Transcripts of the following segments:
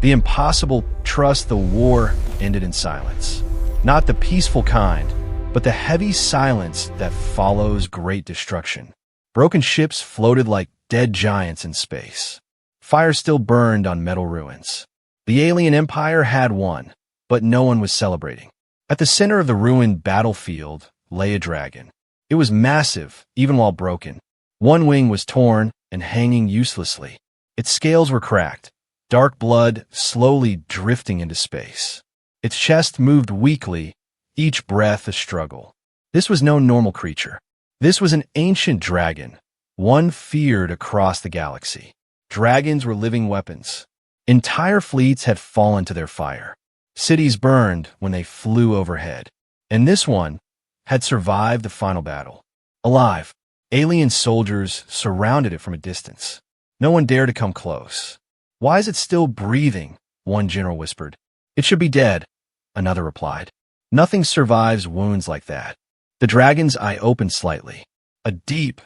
The impossible trust the war ended in silence. Not the peaceful kind, but the heavy silence that follows great destruction. Broken ships floated like dead giants in space. Fire still burned on metal ruins. The alien empire had won, but no one was celebrating. At the center of the ruined battlefield lay a dragon. It was massive, even while broken. One wing was torn and hanging uselessly. Its scales were cracked, dark blood slowly drifting into space. Its chest moved weakly, each breath a struggle. This was no normal creature. This was an ancient dragon, one feared across the galaxy. Dragons were living weapons. Entire fleets had fallen to their fire. Cities burned when they flew overhead. And this one had survived the final battle. Alive, alien soldiers surrounded it from a distance. No one dared to come close. "Why is it still breathing?" one general whispered. "It should be dead," another replied. "Nothing survives wounds like that." The dragon's eye opened slightly. A deep,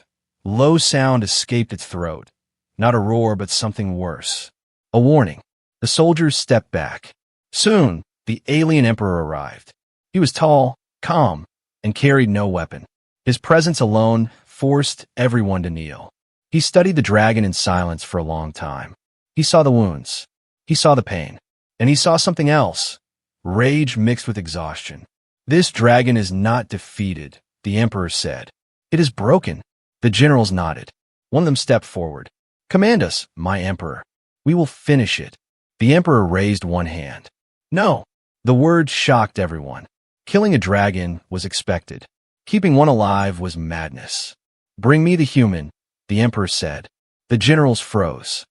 low sound escaped its throat. Not a roar, but something worse. A warning. The soldiers stepped back. Soon, the alien emperor arrived. He was tall, calm, and carried no weapon. His presence alone forced everyone to kneel. He studied the dragon in silence for a long time. He saw the wounds. He saw the pain. And he saw something else. Rage mixed with exhaustion. "This dragon is not defeated," the emperor said. "It is broken." The generals nodded. One of them stepped forward. "Command us, my emperor. We will finish it." The emperor raised one hand. "No." The word shocked everyone. Killing a dragon was expected. Keeping one alive was madness. "Bring me the human," the emperor said. The generals froze.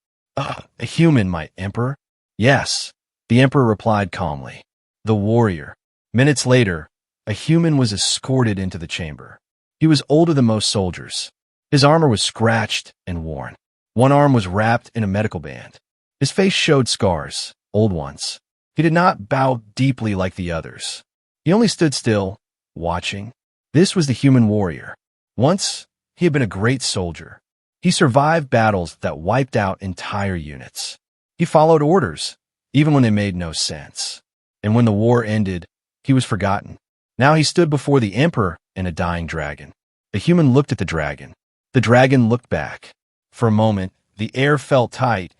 A human, my emperor?" "Yes," the emperor replied calmly. "The warrior." Minutes later, a human was escorted into the chamber. He was older than most soldiers. His armor was scratched and worn. One arm was wrapped in a medical band. His face showed scars, old ones. He did not bow deeply like the others. He only stood still, watching. This was the human warrior. Once, he had been a great soldier. He survived battles that wiped out entire units. He followed orders, even when they made no sense. And when the war ended, he was forgotten. Now he stood before the emperor and a dying dragon. The human looked at the dragon. The dragon looked back. For a moment, the air felt tight,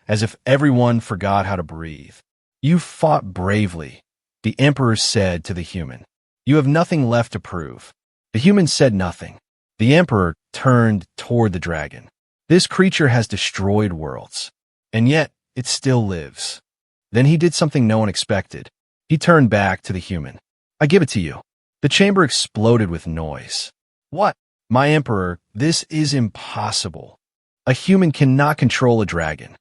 as if everyone forgot how to breathe. "You fought bravely," the emperor said to the human. "You have nothing left to prove." The human said nothing. The emperor turned toward the dragon. "This creature has destroyed worlds, and yet it still lives." Then he did something no one expected. He turned back to the human. "I give it to you." The chamber exploded with noise. "What? My emperor, this is impossible. A human cannot control a dragon."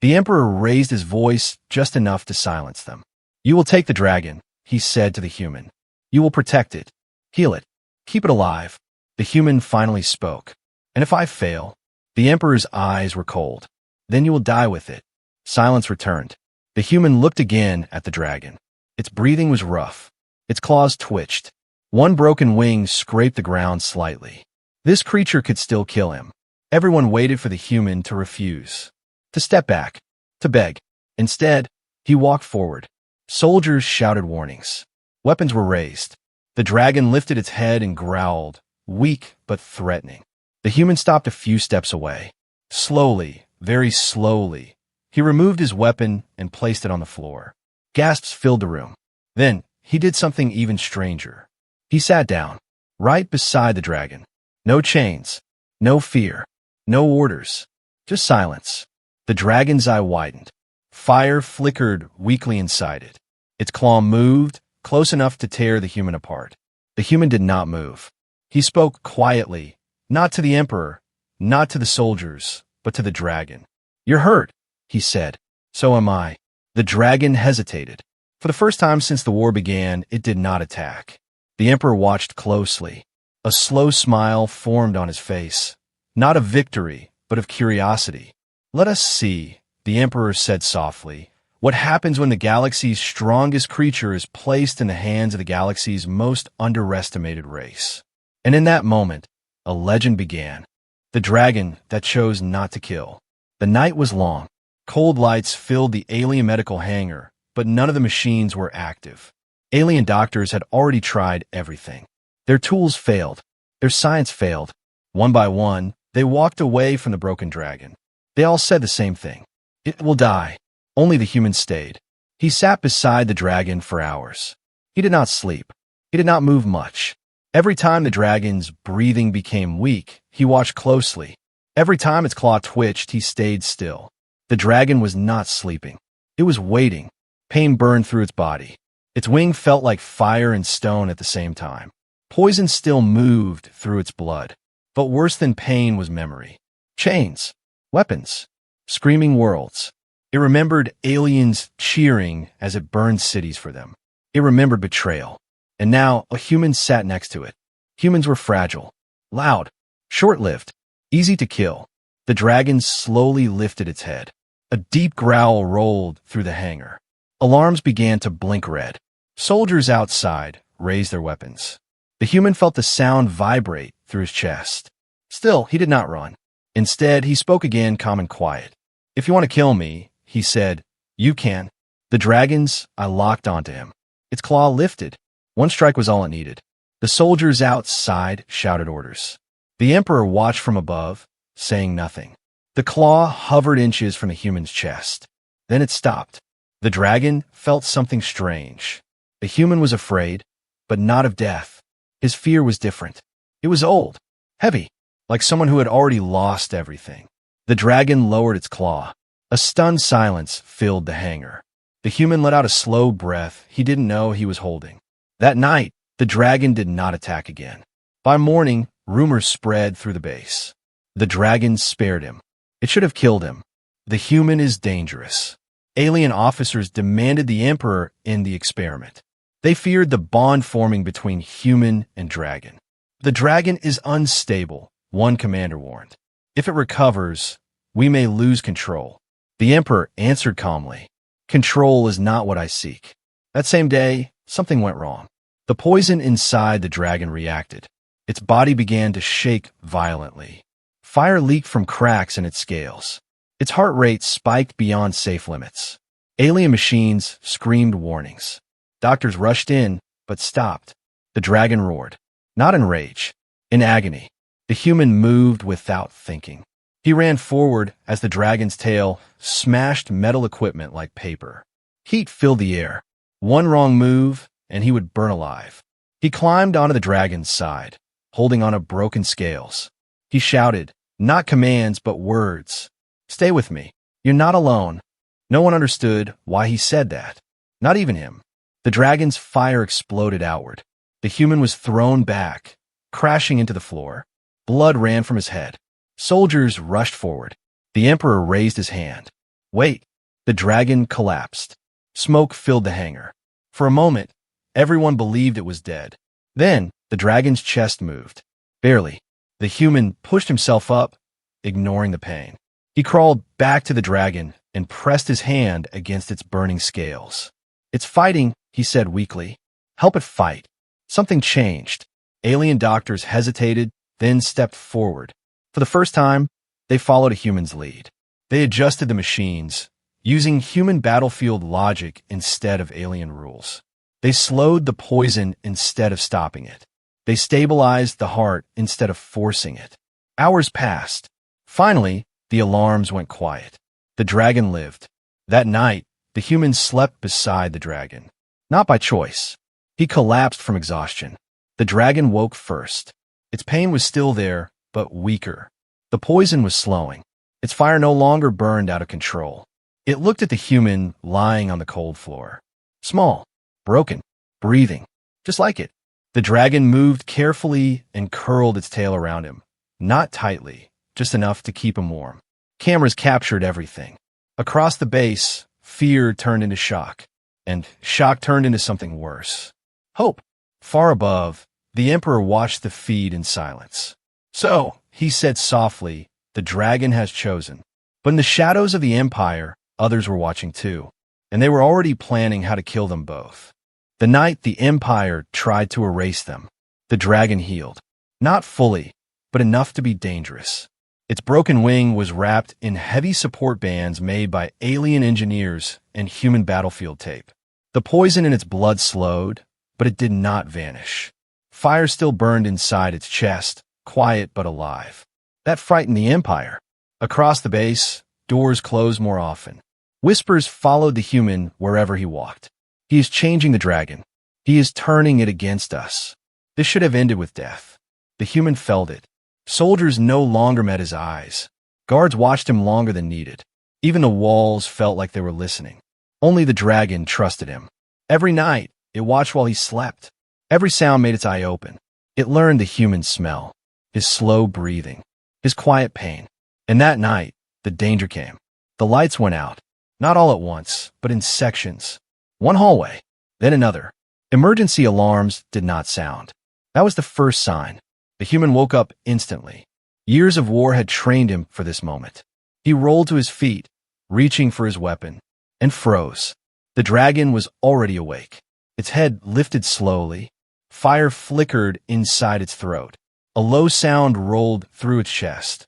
The emperor raised his voice just enough to silence them. "You will take the dragon," he said to the human. "You will protect it, heal it, keep it alive." The human finally spoke. "And if I fail?" The emperor's eyes were cold. "Then you will die with it." Silence returned. The human looked again at the dragon. Its breathing was rough. Its claws twitched. One broken wing scraped the ground slightly. This creature could still kill him. Everyone waited for the human to refuse, to step back, to beg. Instead, he walked forward. Soldiers shouted warnings. Weapons were raised. The dragon lifted its head and growled, weak but threatening. The human stopped a few steps away. Slowly, very slowly, he removed his weapon and placed it on the floor. Gasps filled the room. Then, he did something even stranger. He sat down, right beside the dragon. No chains, no fear, no orders, just silence. The dragon's eye widened. Fire flickered weakly inside it. Its claw moved, close enough to tear the human apart. The human did not move. He spoke quietly, not to the emperor, not to the soldiers, but to the dragon. "You're hurt," he said. "So am I." The dragon hesitated. For the first time since the war began, it did not attack. The emperor watched closely. A slow smile formed on his face, not of victory, but of curiosity. "Let us see," the emperor said softly, "what happens when the galaxy's strongest creature is placed in the hands of the galaxy's most underestimated race." And in that moment, a legend began. The dragon that chose not to kill. The night was long. Cold lights filled the alien medical hangar, but none of the machines were active. Alien doctors had already tried everything. Their tools failed. Their science failed. One by one, they walked away from the broken dragon. They all said the same thing. It will die. Only the human stayed. He sat beside the dragon for hours. He did not sleep. He did not move much. Every time the dragon's breathing became weak, he watched closely. Every time its claw twitched, he stayed still. The dragon was not sleeping. It was waiting. Pain burned through its body. Its wing felt like fire and stone at the same time. Poison still moved through its blood. But worse than pain was memory. Chains. Weapons. Screaming worlds. It remembered aliens cheering as it burned cities for them. It remembered betrayal. And now a human sat next to it. Humans were fragile, loud, short-lived, easy to kill. The dragon slowly lifted its head. A deep growl rolled through the hangar. Alarms began to blink red. Soldiers outside raised their weapons. The human felt the sound vibrate through his chest. Still, he did not run. Instead, he spoke again, calm and quiet. "If you want to kill me," he said, "you can." The dragon's eye locked onto him. Its claw lifted. One strike was all it needed. The soldiers outside shouted orders. The emperor watched from above, saying nothing. The claw hovered inches from the human's chest. Then it stopped. The dragon felt something strange. The human was afraid, but not of death. His fear was different. It was old, heavy, like someone who had already lost everything. The dragon lowered its claw. A stunned silence filled the hangar. The human let out a slow breath he didn't know he was holding. That night, the dragon did not attack again. By morning, rumors spread through the base. The dragon spared him. It should have killed him. The human is dangerous. Alien officers demanded the emperor end the experiment. They feared the bond forming between human and dragon. The dragon is unstable, one commander warned. If it recovers, we may lose control. The emperor answered calmly, "Control is not what I seek." That same day, something went wrong. The poison inside the dragon reacted. Its body began to shake violently. Fire leaked from cracks in its scales. Its heart rate spiked beyond safe limits. Alien machines screamed warnings. Doctors rushed in, but stopped. The dragon roared, not in rage, in agony. The human moved without thinking. He ran forward as the dragon's tail smashed metal equipment like paper. Heat filled the air. One wrong move, and he would burn alive. He climbed onto the dragon's side, holding on to broken scales. He shouted, not commands, but words. "Stay with me. You're not alone." No one understood why he said that. Not even him. The dragon's fire exploded outward. The human was thrown back, crashing into the floor. Blood ran from his head. Soldiers rushed forward. The emperor raised his hand. "Wait." The dragon collapsed. Smoke filled the hangar. For a moment, everyone believed it was dead. Then, the dragon's chest moved. Barely. The human pushed himself up, ignoring the pain. He crawled back to the dragon and pressed his hand against its burning scales. "It's fighting," he said weakly. "Help it fight." Something changed. Alien doctors hesitated, then stepped forward. For the first time, they followed a human's lead. They adjusted the machines, using human battlefield logic instead of alien rules. They slowed the poison instead of stopping it. They stabilized the heart instead of forcing it. Hours passed. Finally, the alarms went quiet. The dragon lived. That night, the human slept beside the dragon. Not by choice. He collapsed from exhaustion. The dragon woke first. Its pain was still there, but weaker. The poison was slowing. Its fire no longer burned out of control. It looked at the human lying on the cold floor. Small, broken, breathing, just like it. The dragon moved carefully and curled its tail around him. Not tightly, just enough to keep him warm. Cameras captured everything. Across the base, fear turned into shock, and shock turned into something worse. Hope. Far above, the emperor watched the feed in silence. "So," he said softly, "the dragon has chosen." But in the shadows of the empire, others were watching too, and they were already planning how to kill them both. The night the empire tried to erase them, the dragon healed. Not fully, but enough to be dangerous. Its broken wing was wrapped in heavy support bands made by alien engineers and human battlefield tape. The poison in its blood slowed, but it did not vanish. Fire still burned inside its chest, quiet but alive. That frightened the Empire. Across the base, doors closed more often. Whispers followed the human wherever he walked. He is changing the dragon. He is turning it against us. This should have ended with death. The human felt it. Soldiers no longer met his eyes. Guards watched him longer than needed. Even the walls felt like they were listening. Only the dragon trusted him. Every night, it watched while he slept. Every sound made its eye open. It learned the human smell, his slow breathing, his quiet pain. And that night, the danger came. The lights went out, not all at once, but in sections. One hallway, then another. Emergency alarms did not sound. That was the first sign. The human woke up instantly. Years of war had trained him for this moment. He rolled to his feet, reaching for his weapon, and froze. The dragon was already awake. Its head lifted slowly. Fire flickered inside its throat. A low sound rolled through its chest.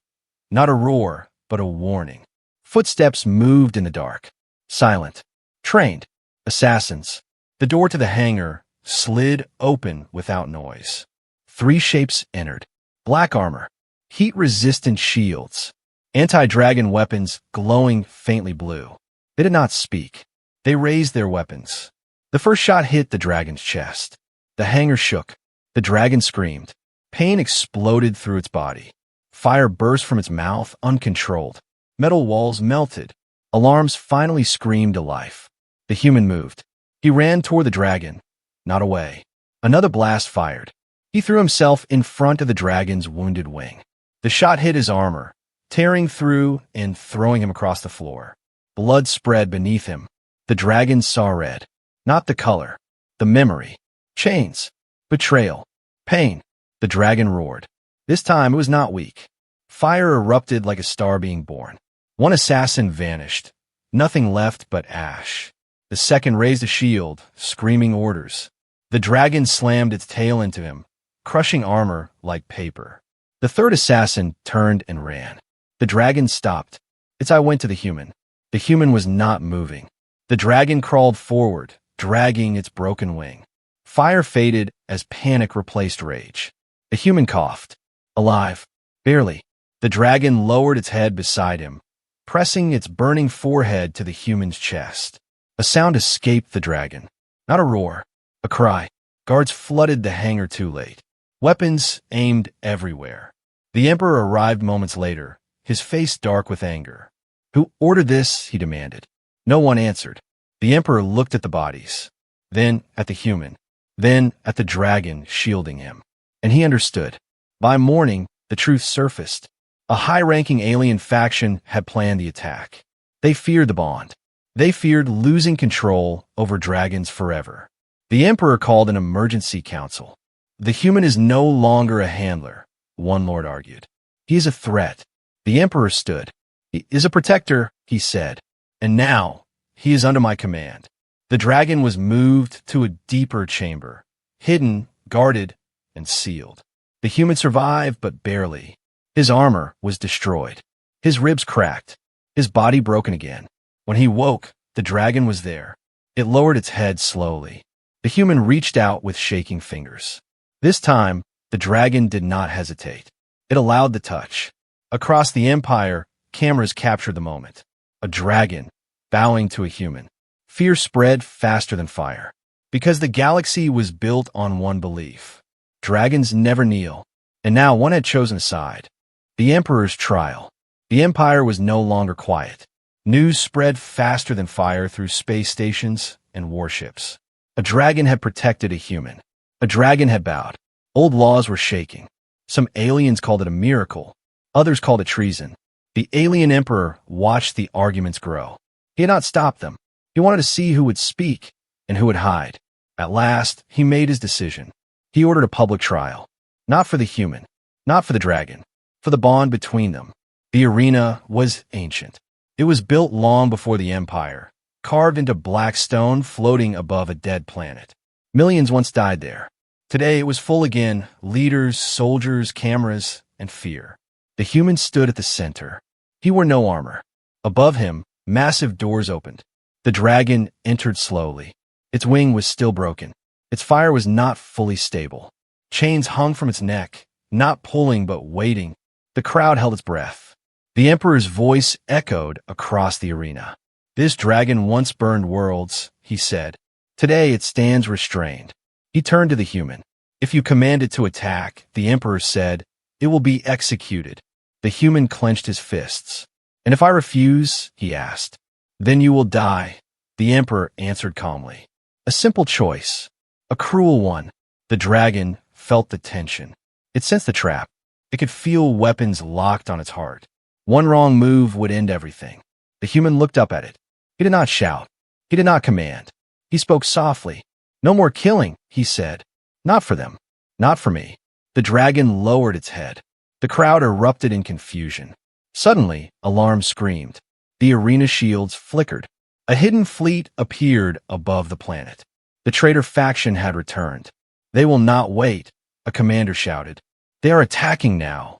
Not a roar, but a warning. Footsteps moved in the dark. Silent. Trained. Assassins. The door to the hangar slid open without noise. 3 shapes entered. Black armor. Heat-resistant shields. Anti-dragon weapons glowing faintly blue. They did not speak. They raised their weapons. The first shot hit the dragon's chest. The hangar shook. The dragon screamed. Pain exploded through its body. Fire burst from its mouth, uncontrolled. Metal walls melted. Alarms finally screamed to life. The human moved. He ran toward the dragon, not away. Another blast fired. He threw himself in front of the dragon's wounded wing. The shot hit his armor, tearing through and throwing him across the floor. Blood spread beneath him. The dragon saw red. Not the color. The memory. Chains. Betrayal. Pain. The dragon roared. This time it was not weak. Fire erupted like a star being born. One assassin vanished. Nothing left but ash. The second raised a shield, screaming orders. The dragon slammed its tail into him, crushing armor like paper. The third assassin turned and ran. The dragon stopped. Its eye went to the human. The human was not moving. The dragon crawled forward, dragging its broken wing. Fire faded as panic replaced rage. The human coughed. Alive. Barely. The dragon lowered its head beside him, pressing its burning forehead to the human's chest. A sound escaped the dragon. Not a roar. A cry. Guards flooded the hangar too late. Weapons aimed everywhere. The Emperor arrived moments later, his face dark with anger. Who ordered this? He demanded. No one answered. The Emperor looked at the bodies, then at the human, then at the dragon shielding him. And he understood. By morning, the truth surfaced. A high-ranking alien faction had planned the attack. They feared the bond. They feared losing control over dragons forever. The Emperor called an emergency council. The human is no longer a handler, one lord argued. He is a threat. The Emperor stood. He is a protector, he said. And now, he is under my command. The dragon was moved to a deeper chamber, hidden, guarded, and sealed. The human survived, but barely. His armor was destroyed. His ribs cracked. His body broken again. When he woke, the dragon was there. It lowered its head slowly. The human reached out with shaking fingers. This time, the dragon did not hesitate. It allowed the touch. Across the Empire, cameras captured the moment. A dragon, bowing to a human. Fear spread faster than fire. Because the galaxy was built on one belief. Dragons never kneel. And now one had chosen a side. The Emperor's trial. The Empire was no longer quiet. News spread faster than fire through space stations and warships. A dragon had protected a human. A dragon had bowed. Old laws were shaking. Some aliens called it a miracle. Others called it treason. The alien emperor watched the arguments grow. He had not stopped them. He wanted to see who would speak and who would hide. At last, he made his decision. He ordered a public trial. Not for the human. Not for the dragon. For the bond between them. The arena was ancient. It was built long before the Empire, carved into black stone floating above a dead planet. Millions once died there. Today it was full again, leaders, soldiers, cameras, and fear. The human stood at the center. He wore no armor. Above him, massive doors opened. The dragon entered slowly. Its wing was still broken. Its fire was not fully stable. Chains hung from its neck, not pulling but waiting. The crowd held its breath. The emperor's voice echoed across the arena. "This dragon once burned worlds," he said. "Today it stands restrained." He turned to the human. "If you command it to attack," the emperor said, "it will be executed." The human clenched his fists. "And if I refuse?" he asked. "Then you will die," the emperor answered calmly. A simple choice. A cruel one. The dragon felt the tension. It sensed the trap. It could feel weapons locked on its heart. One wrong move would end everything. The human looked up at it. He did not shout. He did not command. He spoke softly. "No more killing," he said. "Not for them. Not for me." The dragon lowered its head. The crowd erupted in confusion. Suddenly, alarm screamed. The arena shields flickered. A hidden fleet appeared above the planet. The traitor faction had returned. "They will not wait," a commander shouted. "They are attacking now."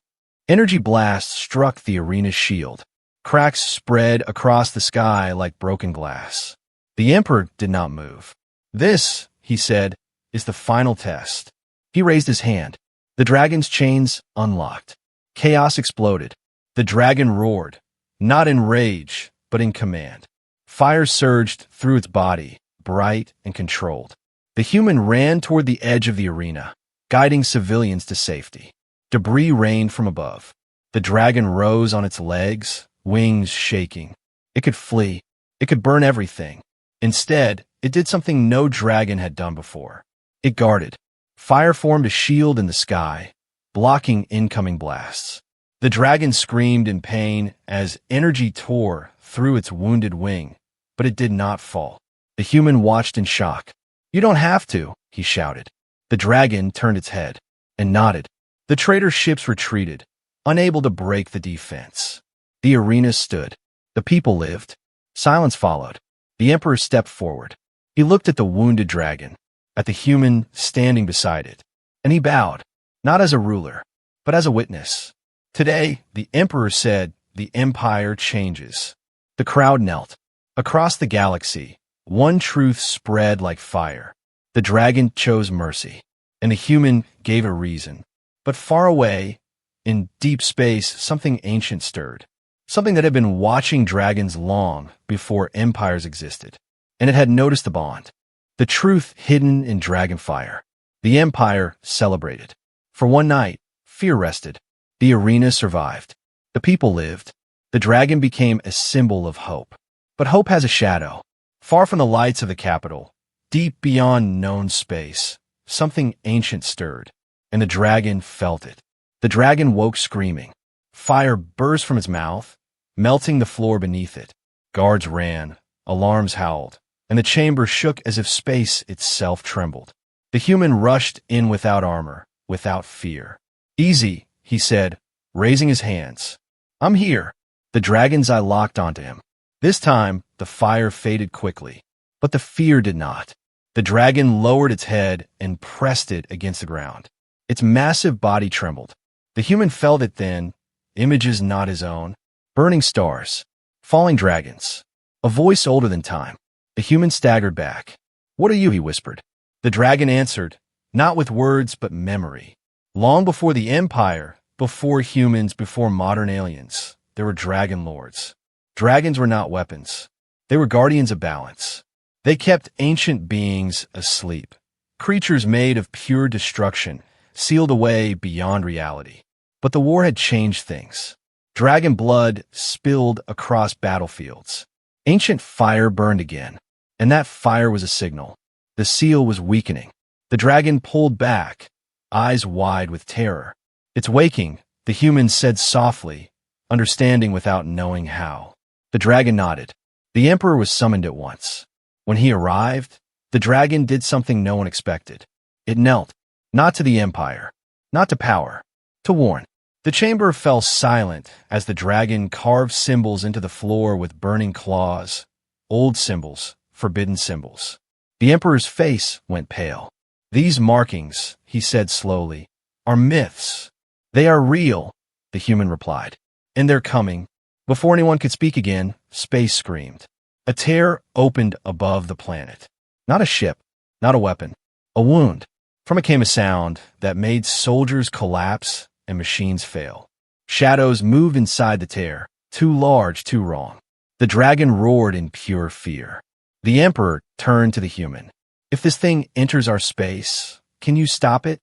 Energy blasts struck the arena's shield. Cracks spread across the sky like broken glass. The emperor did not move. "This," he said, "is the final test." He raised his hand. The dragon's chains unlocked. Chaos exploded. The dragon roared, not in rage, but in command. Fire surged through its body, bright and controlled. The human ran toward the edge of the arena, guiding civilians to safety. Debris rained from above. The dragon rose on its legs, wings shaking. It could flee. It could burn everything. Instead, it did something no dragon had done before. It guarded. Fire formed a shield in the sky, blocking incoming blasts. The dragon screamed in pain as energy tore through its wounded wing, but it did not fall. The human watched in shock. "You don't have to," he shouted. The dragon turned its head and nodded. The traitor ships retreated, unable to break the defense. The arena stood. The people lived. Silence followed. The emperor stepped forward. He looked at the wounded dragon, at the human standing beside it, and he bowed, not as a ruler, but as a witness. "Today," the emperor said, "the empire changes." The crowd knelt. Across the galaxy, one truth spread like fire. The dragon chose mercy, and the human gave a reason. But far away, in deep space, something ancient stirred. Something that had been watching dragons long before empires existed. And it had noticed the bond. The truth hidden in dragon fire. The empire celebrated. For one night, fear rested. The arena survived. The people lived. The dragon became a symbol of hope. But hope has a shadow. Far from the lights of the capital, deep beyond known space, something ancient stirred, and the dragon felt it. The dragon woke screaming. Fire burst from its mouth, melting the floor beneath it. Guards ran, alarms howled, and the chamber shook as if space itself trembled. The human rushed in without armor, without fear. "Easy," he said, raising his hands. "I'm here." The dragon's eye locked onto him. This time, the fire faded quickly, but the fear did not. The dragon lowered its head and pressed it against the ground. Its massive body trembled. The human felt it then, images not his own, burning stars, falling dragons, a voice older than time. The human staggered back. "What are you?" he whispered. The dragon answered, not with words but memory. Long before the empire, before humans, before modern aliens, there were dragon lords. Dragons were not weapons. They were guardians of balance. They kept ancient beings asleep, creatures made of pure destruction, sealed away beyond reality. But the war had changed things. Dragon blood spilled across battlefields. Ancient fire burned again, and that fire was a signal. The seal was weakening. The dragon pulled back, eyes wide with terror. "It's waking," the human said softly, understanding without knowing how. The dragon nodded. The emperor was summoned at once. When he arrived, the dragon did something no one expected. It knelt, not to the empire, not to power, to warn. The chamber fell silent as the dragon carved symbols into the floor with burning claws, old symbols, forbidden symbols. The emperor's face went pale. "These markings," he said slowly, "are myths. They are real." the human replied. And they're coming. Before anyone could speak again, space screamed. A tear opened above the planet. Not a ship, not a weapon, a wound. From it came a sound that made soldiers collapse and machines fail. Shadows moved inside the tear, too large, too wrong. The dragon roared in pure fear. The emperor turned to the human. If this thing enters our space, can you stop it?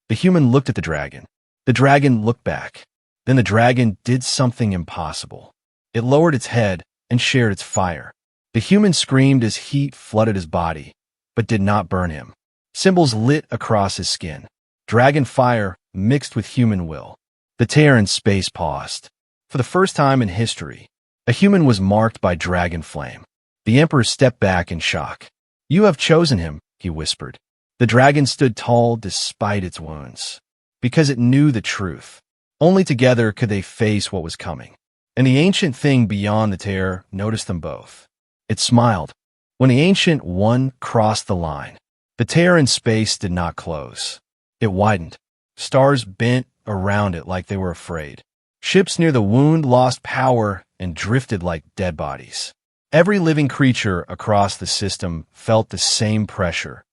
The human looked at the dragon. The dragon looked back. Then the dragon did something impossible. It lowered its head and shared its fire. The human screamed as heat flooded his body, but did not burn him. Symbols lit across his skin. Dragon fire mixed with human will. The tear in space paused. For the first time in history, a human was marked by dragon flame. The emperor stepped back in shock. You have chosen him, he whispered. The dragon stood tall despite its wounds, because it knew the truth. Only together could they face what was coming. And the ancient thing beyond the tear noticed them both. It smiled. When the ancient one crossed the line, the tear in space did not close. It widened. Stars bent around it like they were afraid. Ships near the wound lost power and drifted like dead bodies. Every living creature across the system felt the same pressure,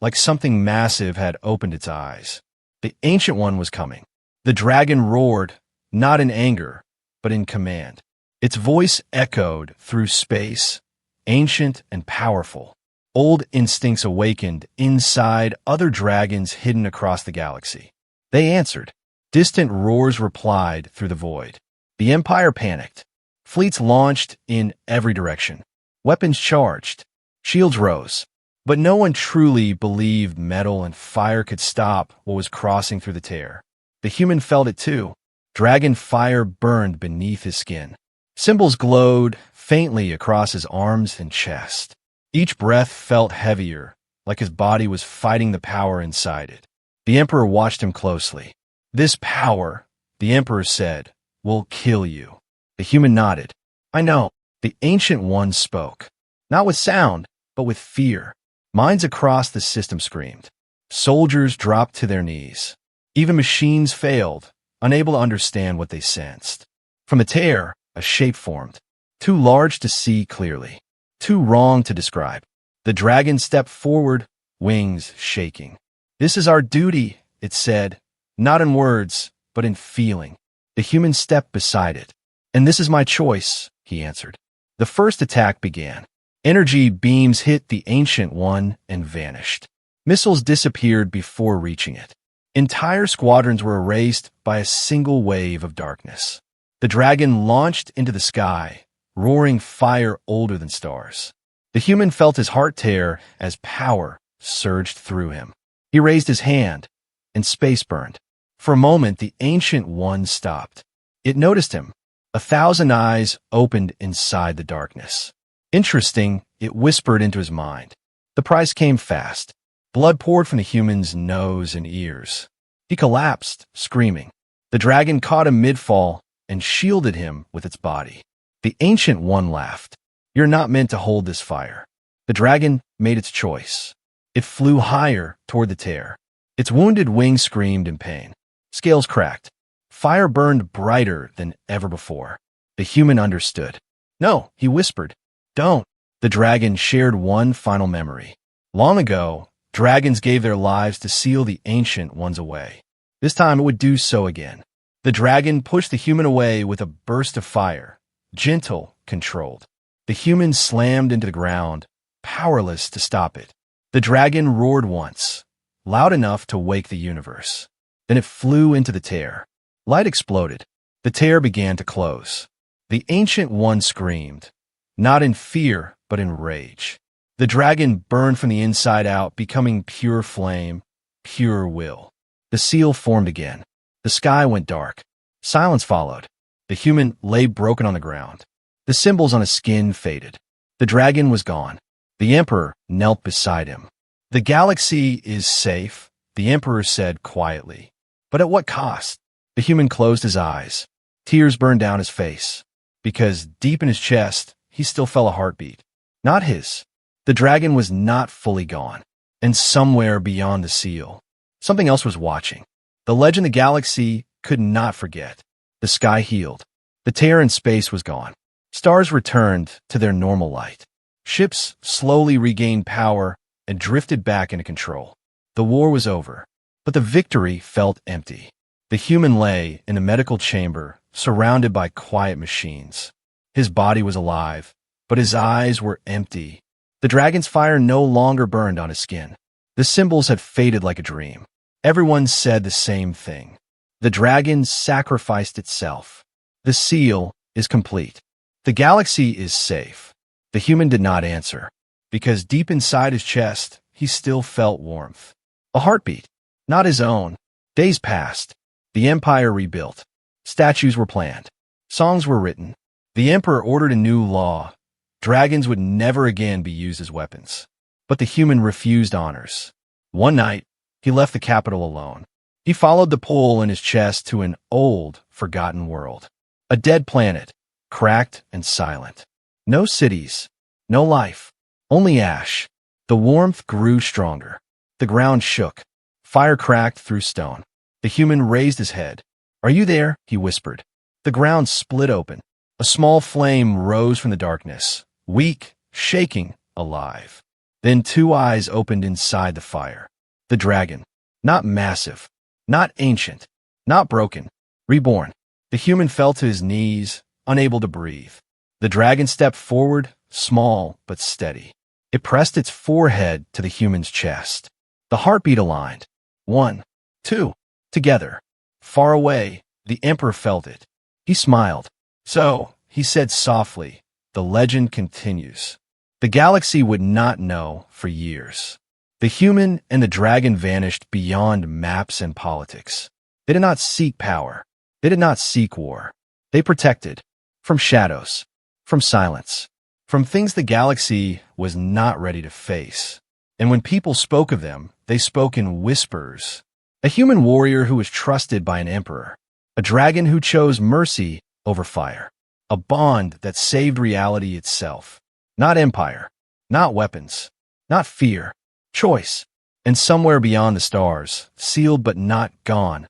like something massive had opened its eyes. The ancient one was coming. The dragon roared, not in anger, but in command. Its voice echoed through space, ancient and powerful. Old instincts awakened inside other dragons hidden across the galaxy. They answered. Distant roars replied through the void. The Empire panicked. Fleets launched in every direction. Weapons charged. Shields rose. But no one truly believed metal and fire could stop what was crossing through the tear. The human felt it too. Dragon fire burned beneath his skin. Symbols glowed faintly across his arms and chest. Each breath felt heavier, like his body was fighting the power inside it. The emperor watched him closely. This power, the emperor said, will kill you. The human nodded. I know. The ancient one spoke. Not with sound, but with fear. Minds across the system screamed. Soldiers dropped to their knees. Even machines failed, unable to understand what they sensed. From the tear, a shape formed. Too large to see clearly. Too wrong to describe. The dragon stepped forward, wings shaking. This is our duty, it said, not in words, but in feeling. The human stepped beside it. And this is my choice, he answered. The first attack began. Energy beams hit the ancient one and vanished. Missiles disappeared before reaching it. Entire squadrons were erased by a single wave of darkness. The dragon launched into the sky, roaring fire older than stars. The human felt his heart tear as power surged through him. He raised his hand, and space burned. For a moment, the ancient one stopped. It noticed him. 1,000 eyes opened inside the darkness. Interesting, it whispered into his mind. The price came fast. Blood poured from the human's nose and ears. He collapsed, screaming. The dragon caught him mid-fall and shielded him with its body. The ancient one laughed. You're not meant to hold this fire. The dragon made its choice. It flew higher toward the tear. Its wounded wings screamed in pain. Scales cracked. Fire burned brighter than ever before. The human understood. No, he whispered. Don't. The dragon shared one final memory. Long ago, dragons gave their lives to seal the ancient ones away. This time it would do so again. The dragon pushed the human away with a burst of fire. Gentle, controlled. The human slammed into the ground, powerless to stop it. The dragon roared once, loud enough to wake the universe. Then it flew into the tear. Light exploded. The tear began to close. The ancient one screamed, not in fear, but in rage. The dragon burned from the inside out, becoming pure flame, pure will. The seal formed again. The sky went dark. Silence followed. The human lay broken on the ground. The symbols on his skin faded. The dragon was gone. The emperor knelt beside him. The galaxy is safe, the emperor said quietly. But at what cost? The human closed his eyes. Tears burned down his face. Because deep in his chest, he still felt a heartbeat. Not his. The dragon was not fully gone. And somewhere beyond the seal, something else was watching. The legend the galaxy could not forget. The sky healed. The tear in space was gone. Stars returned to their normal light. Ships slowly regained power and drifted back into control. The war was over, but the victory felt empty. The human lay in a medical chamber, surrounded by quiet machines. His body was alive, but his eyes were empty. The dragon's fire no longer burned on his skin. The symbols had faded like a dream. Everyone said the same thing. The dragon sacrificed itself. The seal is complete. The galaxy is safe. The human did not answer, because deep inside his chest, he still felt warmth. A heartbeat, not his own. Days passed. The empire rebuilt. Statues were planned. Songs were written. The emperor ordered a new law. Dragons would never again be used as weapons. But the human refused honors. One night, he left the capital alone. He followed the pull in his chest to an old, forgotten world. A dead planet, cracked and silent. No cities, no life, only ash. The warmth grew stronger. The ground shook. Fire cracked through stone. The human raised his head. "Are you there?" he whispered. The ground split open. A small flame rose from the darkness, weak, shaking, alive. Then two eyes opened inside the fire. The dragon, not massive, not ancient, not broken, reborn. The human fell to his knees, unable to breathe. The dragon stepped forward, small but steady. It pressed its forehead to the human's chest. The heartbeat aligned. 1, 2, together. Far away, the emperor felt it. He smiled. "So," he said softly, "the legend continues." The galaxy would not know for years. The human and the dragon vanished beyond maps and politics. They did not seek power. They did not seek war. They protected. From shadows. From silence. From things the galaxy was not ready to face. And when people spoke of them, they spoke in whispers. A human warrior who was trusted by an emperor. A dragon who chose mercy over fire. A bond that saved reality itself. Not empire. Not weapons. Not fear. Choice. And somewhere beyond the stars, sealed but not gone,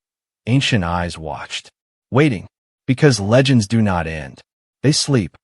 ancient eyes watched. Waiting. Because legends do not end. They sleep.